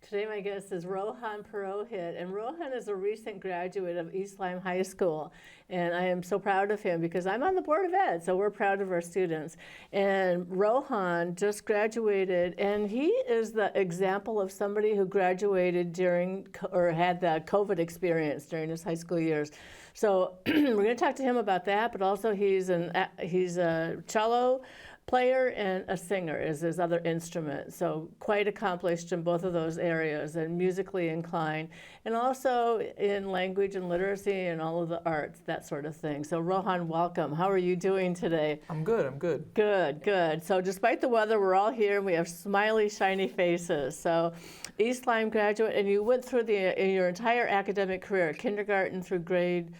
Today my guest is Rohan Purohit, and Rohan is a recent graduate of East Lyme High School, and I am so proud of him because I'm on the Board of Ed, so we're proud of our students. And Rohan just graduated, and he is the example of somebody who graduated during, or had the COVID experience during his high school years. So we're going to talk to him about that, but also he's a cello player and a singer is his other instrument. So quite accomplished in both of those areas, and musically inclined, and also in language and literacy and all of the arts, that sort of thing. So Rohan, welcome. How are you doing today? I'm good. Good, good. So despite the weather, we're all here and we have smiley, shiny faces. So East Lyme graduate, and you went through your entire academic career, kindergarten through grade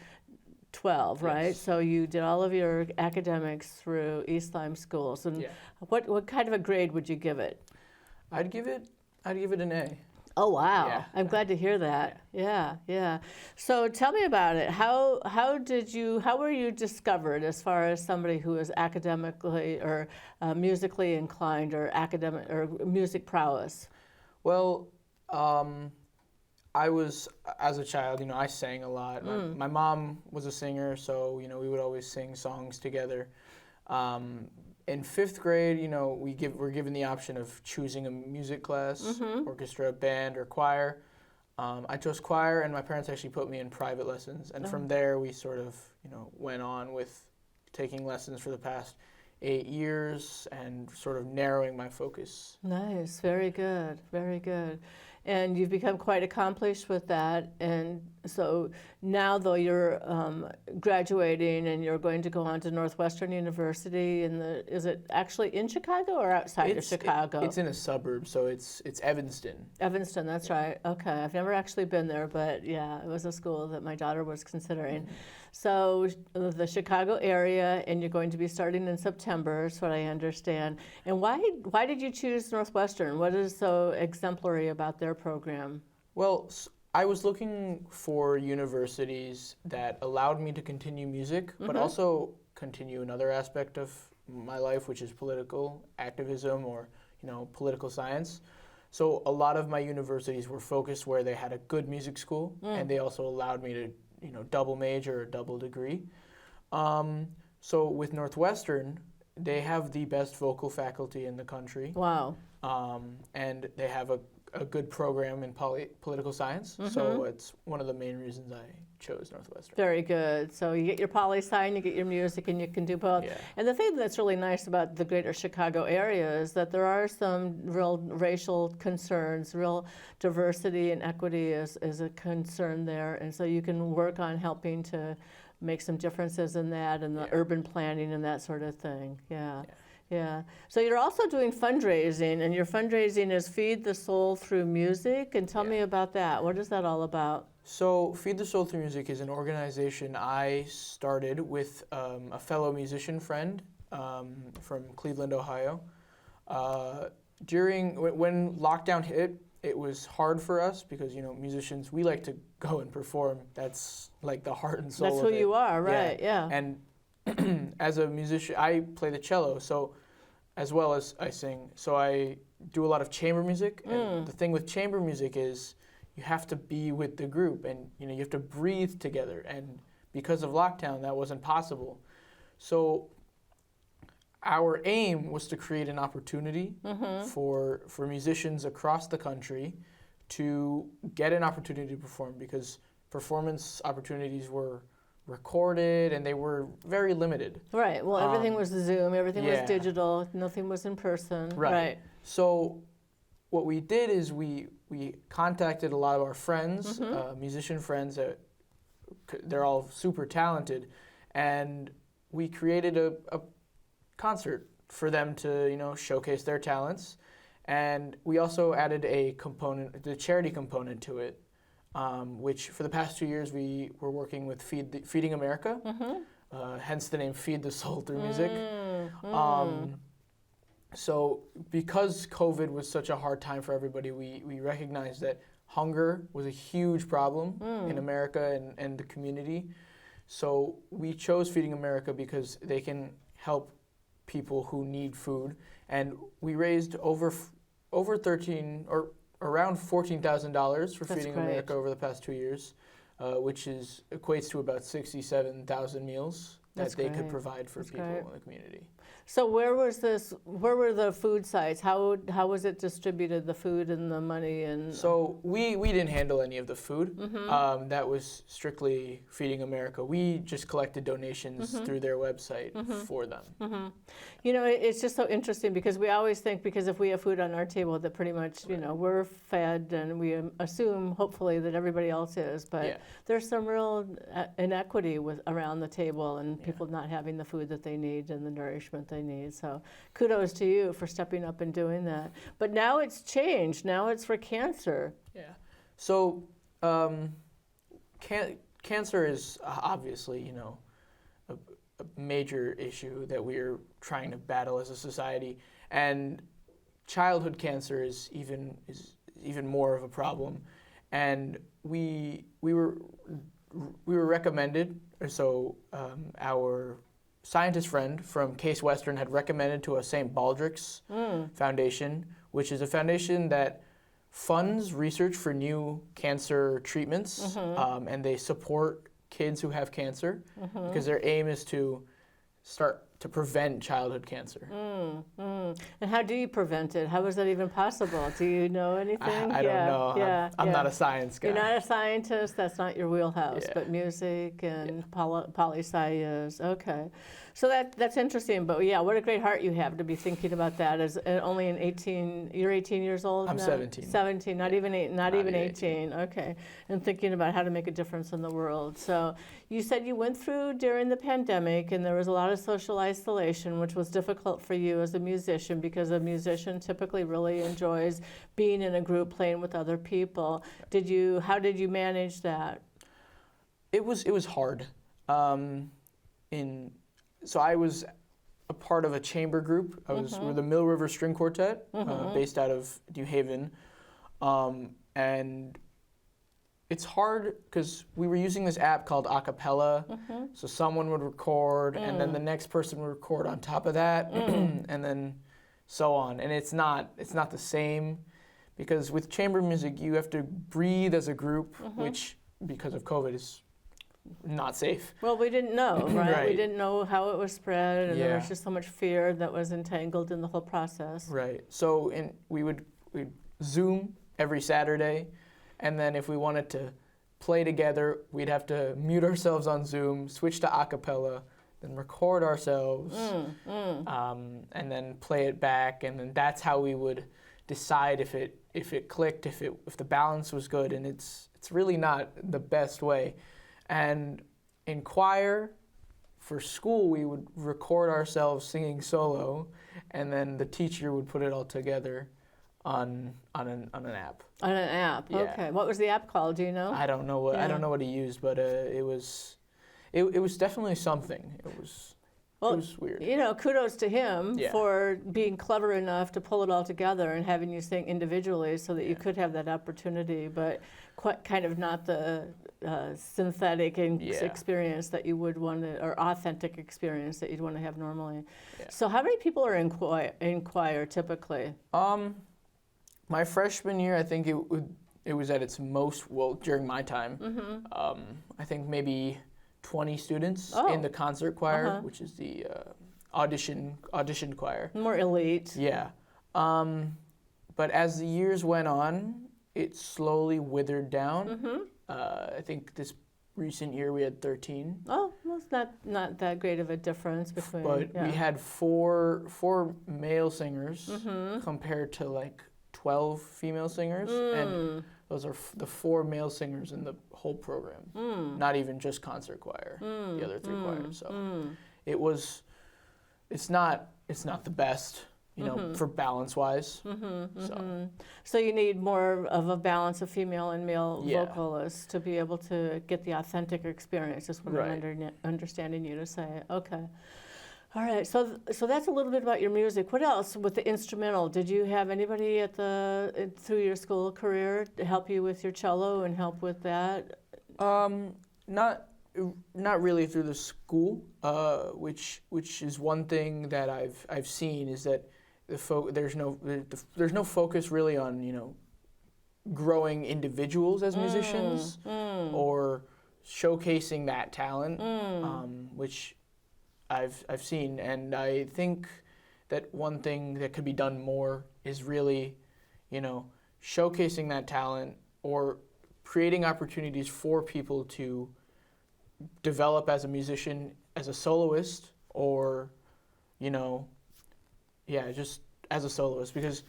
12, right? Yes. So you did all of your academics through East Lyme schools. And Yeah. what kind of a grade would you give it? I'd give it an A. Oh, wow. Yeah. I'm glad to hear that. Yeah. So tell me about it. How were you discovered as far as somebody who is academically or musically inclined, or academic or music prowess? Well, I was, as a child, I sang a lot. My mom was a singer, so, we would always sing songs together. In fifth grade, we're given the option of choosing a music class, orchestra, band, or choir. I chose choir, and my parents actually put me in private lessons. And from there, we sort of, went on with taking lessons for the past 8 years and sort of narrowing my focus. Nice, very good, very good. And you've become quite accomplished with that. And so now, though, you're graduating and you're going to go on to Northwestern University. Is it actually in Chicago or outside of Chicago? It's in a suburb, so it's Evanston. Evanston, that's right. Okay, I've never actually been there, but yeah, it was a school that my daughter was considering. So the Chicago area, and you're going to be starting in September, is what I understand. And why did you choose Northwestern? What is so exemplary about their program? Well, I was looking for universities that allowed me to continue music, but also continue another aspect of my life, which is political activism or, political science. So a lot of my universities were focused where they had a good music school, and they also allowed me to, double major or double degree. So with Northwestern, they have the best vocal faculty in the country. Wow. And they have a good program in political science, so it's one of the main reasons I chose Northwestern. Very good. So you get your poli-sci, you get your music, and you can do both. Yeah. And the thing that's really nice about the greater Chicago area is that there are some real racial concerns, real diversity and equity is a concern there, and so you can work on helping to make some differences in that, and the urban planning and that sort of thing. Yeah. So you're also doing fundraising, and your fundraising is Feed the Soul Through Music. And tell me about that. What is that all about? So Feed the Soul Through Music is an organization I started with a fellow musician friend from Cleveland, Ohio. When lockdown hit, it was hard for us because, musicians, we like to go and perform. That's like the heart and soul of it. That's who you are, right? Yeah. And as a musician, I play the cello, so as well as I sing. So I do a lot of chamber music, and the thing with chamber music is you have to be with the group, and you have to breathe together. And because of lockdown, that wasn't possible. So our aim was to create an opportunity for musicians across the country to get an opportunity to perform, because performance opportunities were recorded and they were very limited. Right. Well, everything was Zoom, everything was digital, nothing was in person. Right. So what we did is we contacted a lot of our friends, musician friends that they're all super talented, and we created a concert for them to showcase their talents, and we also added the charity component to it. Which for the past 2 years we were working with Feeding America, hence the name Feed the Soul Through Music. So because COVID was such a hard time for everybody, we recognized that hunger was a huge problem in America and the community. So we chose Feeding America because they can help people who need food, and we raised over 13 or around $14,000 for That's Feeding great. America over the past 2 years, which equates to about 67,000 meals that That's they could great. provide for That's people great. in the community. So where were the food sites? How was it distributed, the food and the money and? So we didn't handle any of the food. Mm-hmm. That was strictly Feeding America. We just collected donations through their website for them. Mm-hmm. You know, it's just so interesting because we always think because if we have food on our table that pretty much, you know, we're fed and we assume hopefully that everybody else is, but Yeah. there's some real inequity around the table and people not having the food that they need and the nourishment they need. So kudos to you for stepping up and doing that. But now it's changed. Now it's for cancer. Yeah. So cancer is obviously, you know, a major issue that we're trying to battle as a society, and childhood cancer is even more of a problem. And we were recommended, so our scientist friend from Case Western had recommended to us St. Baldrick's Foundation, which is a foundation that funds research for new cancer treatments, and they support kids who have cancer because their aim is to start to prevent childhood cancer. And how do you prevent it? How is that even possible? Do you know anything? I don't know. Yeah, I'm not a science guy. You're not a scientist. That's not your wheelhouse. Yeah. But music and poli-sci is okay. So that's interesting. But yeah, what a great heart you have to be thinking about that. As only an 18, you're 18 years old. I'm now? 17. 17, not even 18. Okay, and thinking about how to make a difference in the world. So you said you went through during the pandemic, and there was a lot of social isolation, which was difficult for you as a musician because a musician typically really enjoys being in a group, playing with other people. How did you manage that? It was hard. So I was a part of a chamber group. We're the Mill River String Quartet, based out of New Haven, and it's hard because we were using this app called Acapella. So someone would record, and then the next person would record on top of that, and then so on. And it's not the same because with chamber music you have to breathe as a group, which because of COVID is not safe. Well, we didn't know, right? Right. We didn't know how it was spread, and there was just so much fear that was entangled in the whole process. Right. So we'd Zoom every Saturday, and then if we wanted to play together, we'd have to mute ourselves on Zoom, switch to a cappella, then record ourselves, and then play it back, and then that's how we would decide if it clicked, if the balance was good, and it's really not the best way. And in choir, for school, we would record ourselves singing solo, and then the teacher would put it all together on an app. On an app, Yeah. okay. What was the app called? Do you know? I don't know what he used, but it was definitely something. It was weird. You know, kudos to him Yeah. for being clever enough to pull it all together and having you sing individually so that you could have that opportunity, but quite kind of not the synthetic experience that you would want to, or authentic experience that you'd want to have normally. Yeah. So how many people are in choir typically? My freshman year, I think it was at its most, well, during my time, I think maybe 20 students in the concert choir, which is the audition choir. More elite. Yeah. But as the years went on, it slowly withered down. I think this recent year we had 13. Oh, well, it's not that great of a difference between. But we had four male singers compared to like 12 female singers, and those are the 4 male singers in the whole program. Not even just concert choir, the other 3 choirs. So it's not the best, you know, for balance wise. So you need more of a balance of female and male vocalists to be able to get the authentic experience. Is what I'm understanding you to say. Okay. All right. So that's a little bit about your music. What else with the instrumental? Did you have anybody through your school career to help you with your cello and help with that? Not really through the school, which is one thing that I've seen is that there's no focus really on, you know, growing individuals as musicians or showcasing that talent, which I've seen. And I think that one thing that could be done more is really, showcasing that talent or creating opportunities for people to develop as a musician, as a soloist, or, just as a soloist, because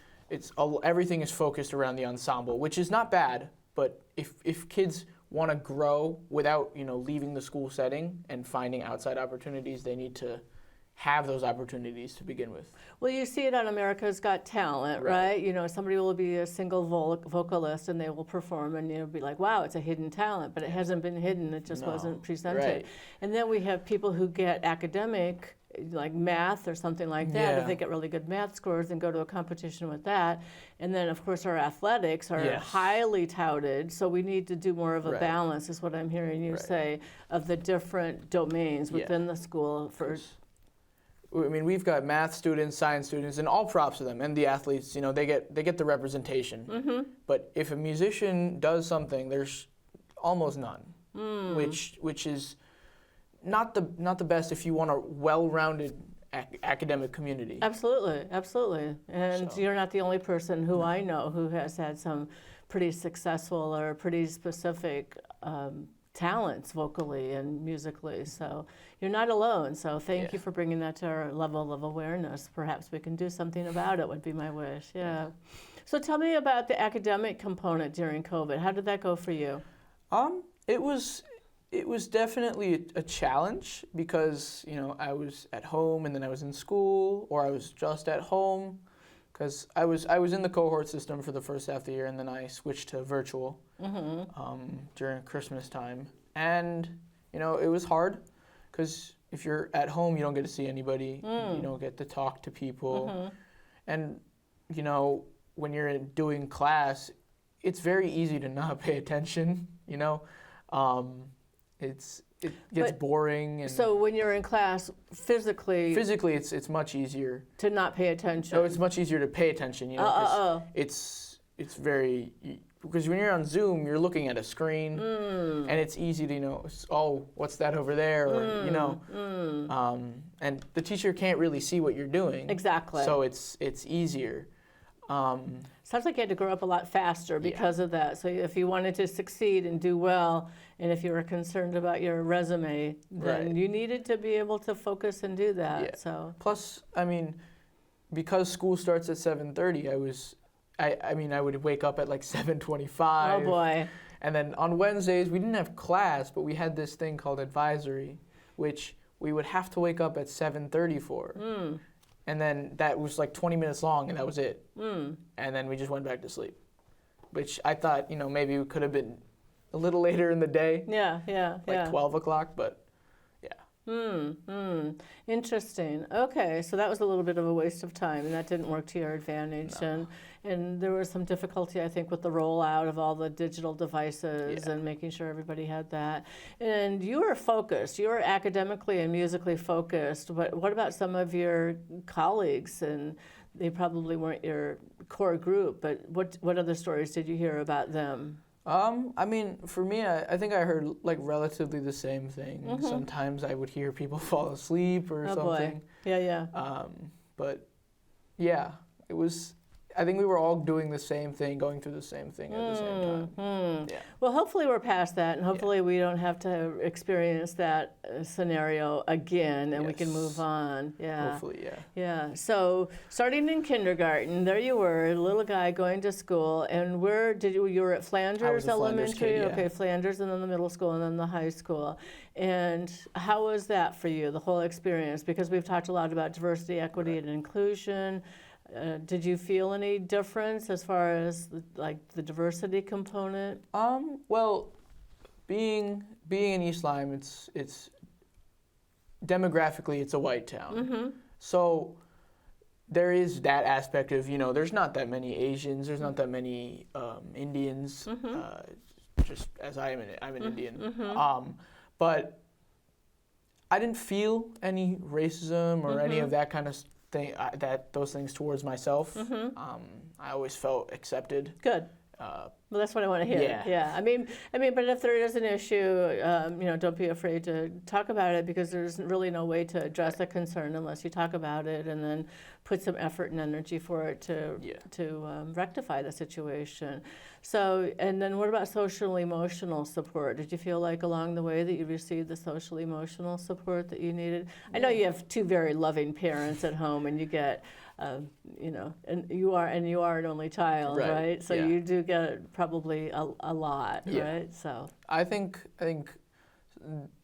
everything is focused around the ensemble, which is not bad, but if kids want to grow without, leaving the school setting and finding outside opportunities, they need to have those opportunities to begin with. Well, you see it on America's Got Talent, right? Somebody will be a single vocalist and they will perform and you'll be like, wow, it's a hidden talent, but it hasn't been hidden, it just wasn't presented. Right. And then we have people who get academic, like math or something like that, if they get really good math scores and go to a competition with that. And then, of course, our athletics are highly touted, so we need to do more of a balance, is what I'm hearing you say, of the different domains within the school. We've got math students, science students, and all props to them, and the athletes, they get the representation. But if a musician does something, there's almost none, which is not the best if you want a well-rounded academic community. Absolutely. And you're not the only person who I know who has had some pretty successful or pretty specific talents vocally and musically. So you're not alone. So thank you for bringing that to our level of awareness. Perhaps we can do something about it, would be my wish. Yeah. So tell me about the academic component during COVID. How did that go for you? It was definitely a challenge because, I was at home and then I was in school, or I was just at home, because I was in the cohort system for the first half of the year, and then I switched to virtual during Christmas time. And, it was hard because if you're at home, you don't get to see anybody. You don't get to talk to people. And, when you're doing class, it's very easy to not pay attention, It gets boring. And so when you're in class, physically, it's much easier to not pay attention. No, it's much easier to pay attention. It's very, because when you're on Zoom, you're looking at a screen, and it's easy to what's that over there, or and the teacher can't really see what you're doing. Exactly. So it's easier. Sounds like you had to grow up a lot faster because of that. So if you wanted to succeed and do well, and if you were concerned about your resume, then you needed to be able to focus and do that. Yeah. So plus, because school starts at 7:30, I would wake up at like 7:25. Oh boy. And then on Wednesdays we didn't have class, but we had this thing called advisory, which we would have to wake up at 7:30 for. And then that was like 20 minutes long, and that was it. And then we just went back to sleep, which I thought, maybe it could have been a little later in the day. Like 12 o'clock, but Interesting. Okay, so that was a little bit of a waste of time, and that didn't work to your advantage. No. And there was some difficulty, I think, with the rollout of all the digital devices and making sure everybody had that. And you were focused. You were academically and musically focused. But what about some of your colleagues? And they probably weren't your core group, but what other stories did you hear about them? For me, I think I heard like relatively the same thing. Sometimes I would hear people fall asleep or something. Boy. Yeah. But yeah, it was. I think we were all doing the same thing, going through the same thing at the same time. Yeah. Well, hopefully we're past that, and hopefully we don't have to experience that scenario again, and we can move on. Yeah. Hopefully, yeah. Yeah. So starting in kindergarten, there you were, a little guy going to school, and where did you were at Flanders I was a Flanders Elementary? kid, yeah. Okay, Flanders, and then the middle school, and then the high school. And how was that for you, the whole experience? Because we've talked a lot about diversity, equity, and inclusion. Did you feel any difference as far as the diversity component? Well, being in East Lyme, it's demographically it's a white town, so there is that aspect of there's not that many Asians, there's not that many Indians, just as I'm an Indian, but I didn't feel any racism or any of that kind of those things towards myself. I always felt accepted. Good. Well, that's what I want to hear. Yeah. I mean, but if there is an issue, don't be afraid to talk about it, because there's really no way to address the concern unless you talk about it and then put some effort and energy for it to rectify the situation. So, and then what about social emotional support? Did you feel like along the way that you received the social emotional support that you needed? I know you have two very loving parents at home, and you get. And you are an only child, right? So you do get probably a lot, right? So I think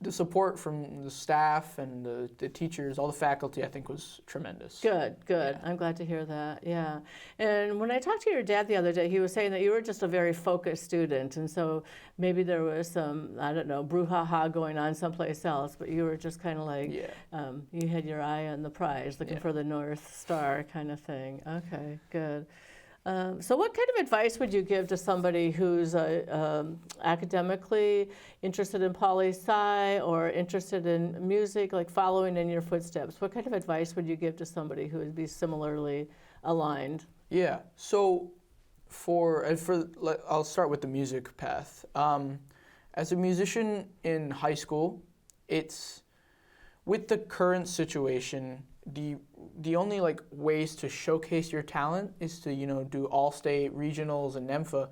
the support from the staff and the teachers, all the faculty, I think was tremendous. Good. Yeah. I'm glad to hear that. Yeah. And when I talked to your dad the other day, he was saying that you were just a very focused student, and so maybe there was some, I don't know, brouhaha going on someplace else, but you were just kind of like, you had your eye on the prize, looking for the North Star kind of thing. Okay, good. So what kind of advice would you give to somebody who's academically interested in poli-sci or interested in music, like following in your footsteps? What kind of advice would you give to somebody who would be similarly aligned? Yeah, so I'll start with the music path. As a musician in high school, it's, with the current situation, the only ways to showcase your talent is to do all-state regionals and NEMFA,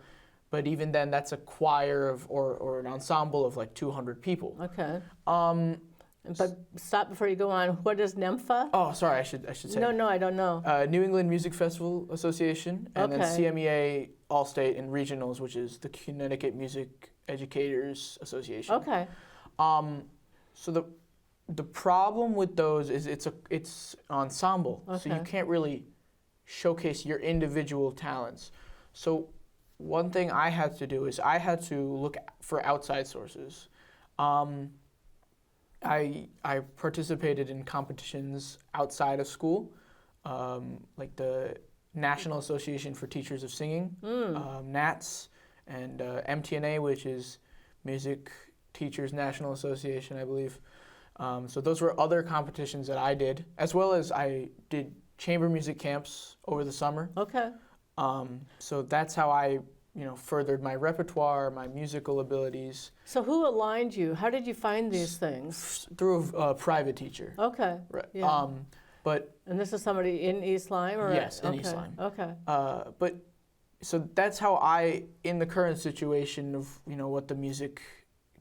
but even then that's a choir or an ensemble of 200 people. Okay. But stop before you go on. What is NEMFA? Oh, sorry, I should say. No, I don't know. New England Music Festival Association, and then CMEA all-state and regionals, which is the Connecticut Music Educators Association. Okay. So the problem with those is it's ensemble, so you can't really showcase your individual talents. So one thing I had to do is I had to look for outside sources. I participated in competitions outside of school, like the National Association for Teachers of Singing, NATS, and MTNA, which is Music Teachers National Association, I believe. So those were other competitions that I did, as well as I did chamber music camps over the summer. Okay. So that's how I, furthered my repertoire, my musical abilities. So who aligned you? How did you find these things? Through a private teacher. Okay. Right. Yeah. And this is somebody in East Lyme, or yes, in East Lyme. Okay. So that's how I, in the current situation of what the music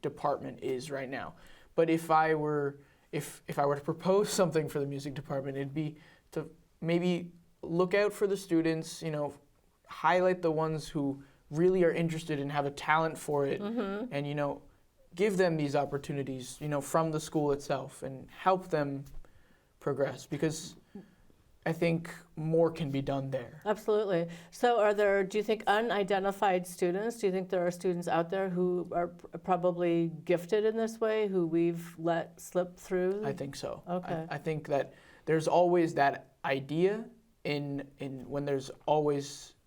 department is right now. But if I were to propose something for the music department, it'd be to maybe look out for the students, highlight the ones who really are interested and have a talent for it, and give them these opportunities, from the school itself, and help them progress, because I think more can be done there. Absolutely. So do you think, unidentified students, do you think there are students out there who are probably gifted in this way, who we've let slip through? I think so. Okay. I think that there's always that idea in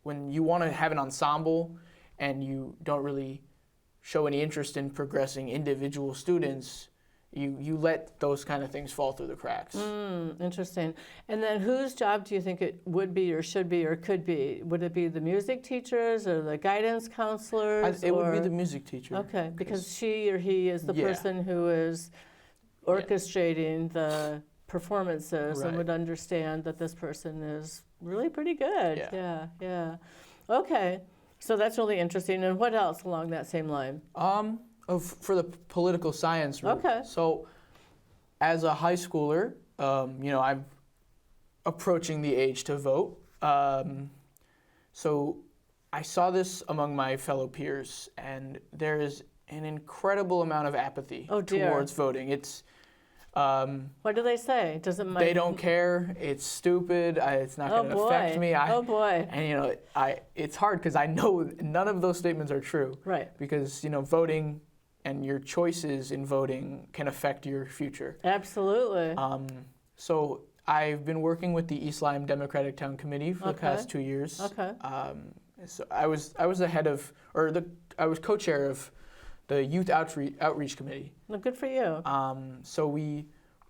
when you want to have an ensemble and you don't really show any interest in progressing individual students, you let those kind of things fall through the cracks. Interesting. And then whose job do you think it would be or should be or could be? Would it be the music teachers or the guidance counselors? It would be the music teacher. Okay, because she or he is the person who is orchestrating the performances and would understand that this person is really pretty good. Yeah. Okay, so that's really interesting. And what else along that same line? For the political science route. Okay. So, as a high schooler, I'm approaching the age to vote. So, I saw this among my fellow peers, and there is an incredible amount of apathy towards voting. It's what do they say? They don't care. It's stupid. It's not going to affect me. And it's hard because I know none of those statements are true. Right. Because voting and your choices in voting can affect your future. Absolutely. So I've been working with the East Lyme Democratic Town Committee for the past 2 years. Okay. So I was the head of, I was co-chair of the Youth Outreach Committee. Well, good for you. So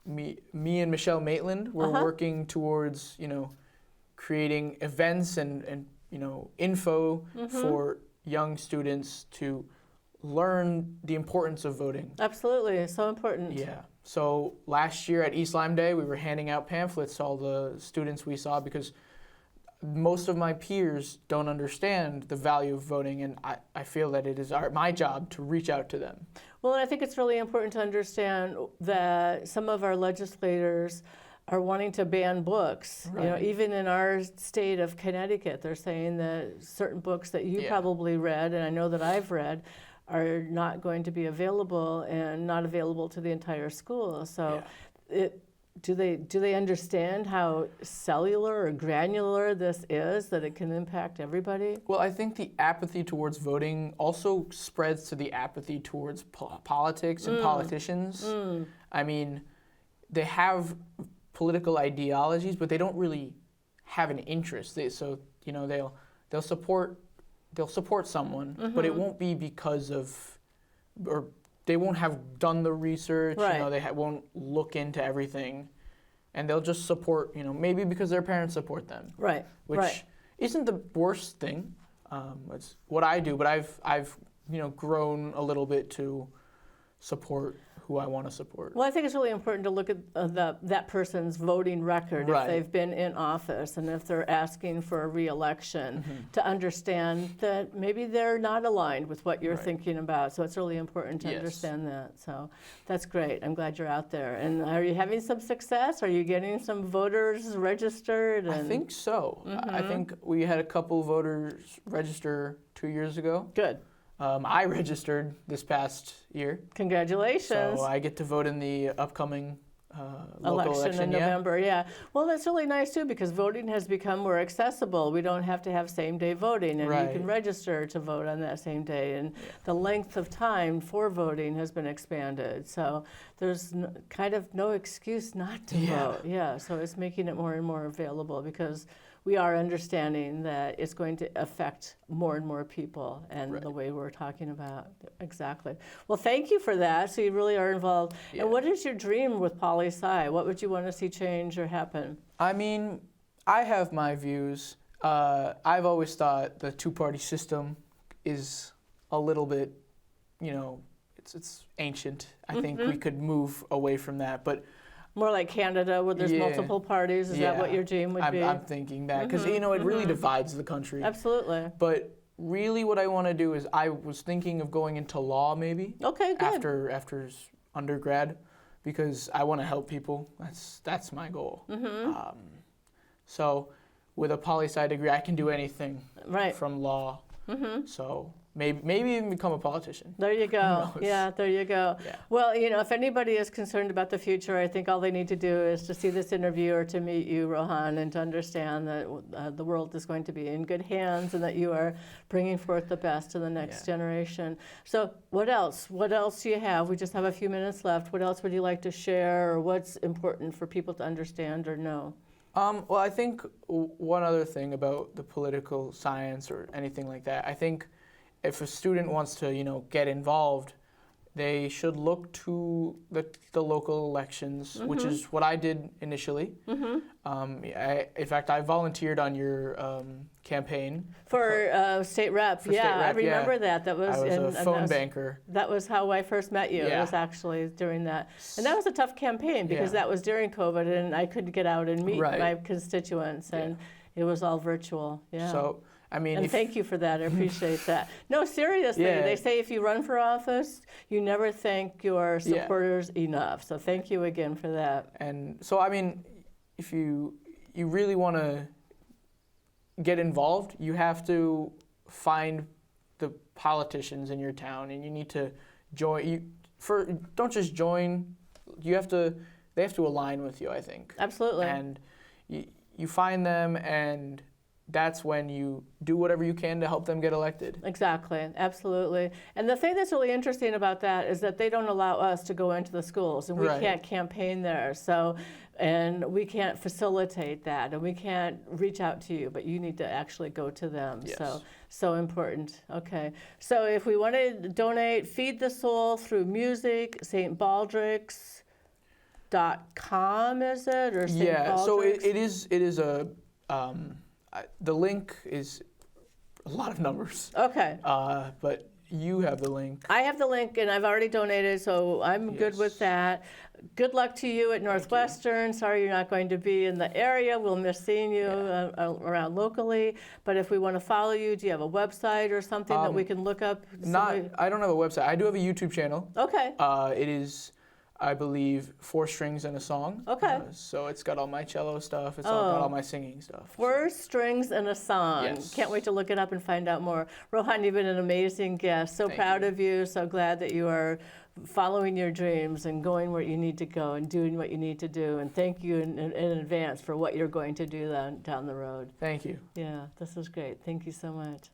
me and Michelle Maitland were working towards, creating events and info for young students to learn the importance of voting. Absolutely, it's so important. Yeah. So last year at East Lyme Day, we were handing out pamphlets to all the students we saw because most of my peers don't understand the value of voting, and I feel that it is my job to reach out to them. Well, and I think it's really important to understand that some of our legislators are wanting to ban books. Right. You know, even in our state of Connecticut, they're saying that certain books that you probably read, and I know that I've read, are not going to be available and not available to the entire school. So do they understand how cellular or granular this is, that it can impact everybody? Well, I think the apathy towards voting also spreads to the apathy towards politics and politicians. I mean, they have political ideologies, but they don't really have an interest. So they'll support someone, but it won't be because of, or they won't have done the research. Right. They won't look into everything, and they'll just support. Maybe because their parents support them. Right. Which isn't the worst thing. It's what I do, but I've grown a little bit to support who I want to support. Well, I think it's really important to look at that person's voting record if they've been in office and if they're asking for a re-election, to understand that maybe they're not aligned with what you're thinking about. So it's really important to understand that. So that's great. I'm glad you're out there. And are you having some success? Are you getting some voters registered? I think so. I think we had a couple voters register 2 years ago. Good. I registered this past year. Congratulations. So I get to vote in the upcoming local election in November, Well, that's really nice too, because voting has become more accessible. We don't have to have same-day voting, and you can register to vote on that same day. And the length of time for voting has been expanded. So there's kind of no excuse not to vote. So it's making it more and more available, because we are understanding that it's going to affect more and more people, and the way we're talking about. Exactly. Well, thank you for that. So you really are involved. And what is your dream with poli-sci? What would you want to see change or happen? I mean, I have my views. I've always thought the two-party system is a little bit, it's ancient. I think we could move away from that, but more like Canada, where there's multiple parties. Is that what your dream would be? I'm thinking that, because it really divides the country. Absolutely. But really, what I want to do is, I was thinking of going into law maybe. Okay, good. After undergrad, because I want to help people. That's my goal. So with a poli-sci degree, I can do anything from law. So maybe even become a politician. There you go. Yeah, there you go. Yeah. Well, if anybody is concerned about the future, I think all they need to do is to see this interview or to meet you, Rohan, and to understand that the world is going to be in good hands, and that you are bringing forth the best to the next generation. So what else? What else do you have? We just have a few minutes left. What else would you like to share, or what's important for people to understand or know? Well, I think one other thing about the political science or anything like that, I think if a student wants to, get involved, they should look to the local elections, which is what I did initially. In fact, I volunteered on your campaign. For state rep, state rep, I remember that. That was I was a phone banker. That was how I first met you. It was actually during that. And that was a tough campaign, because that was during COVID, and I couldn't get out and meet my constituents, and it was all virtual. So, I mean, and thank you for that. I appreciate that. No, seriously, they say if you run for office, you never thank your supporters enough. So thank you again for that. And so, I mean, if you really want to get involved, you have to find the politicians in your town, and you need to join. Don't just join. They have to align with you, I think. Absolutely. And you find them, and that's when you do whatever you can to help them get elected. Exactly, absolutely. And the thing that's really interesting about that is that they don't allow us to go into the schools, and we can't campaign there. So, and we can't facilitate that, and we can't reach out to you, but you need to actually go to them. Yes. So important. Okay. So if we want to donate, Feed the Soul through music, St. Baldrick's.com, is it? Or St. Baldrick's? So it is a, the link is a lot of numbers. Okay. But you have the link. I have the link, and I've already donated, so I'm good with Yes. that. Good luck to you at Northwestern. Sorry you're not going to be in the area. We'll miss seeing you around locally. But if we want to follow you, do you have a website or something that we can look up? I don't have a website. I do have a YouTube channel. Okay. It is, I believe, 4 strings and a song. Okay. So it's got all my cello stuff. It's got all my singing stuff. 4 strings and a song. Yes. Can't wait to look it up and find out more. Rohan, you've been an amazing guest. So proud of you. So glad that you are following your dreams and going where you need to go and doing what you need to do. And thank you in advance for what you're going to do down the road. Thank you. Yeah, this was great. Thank you so much.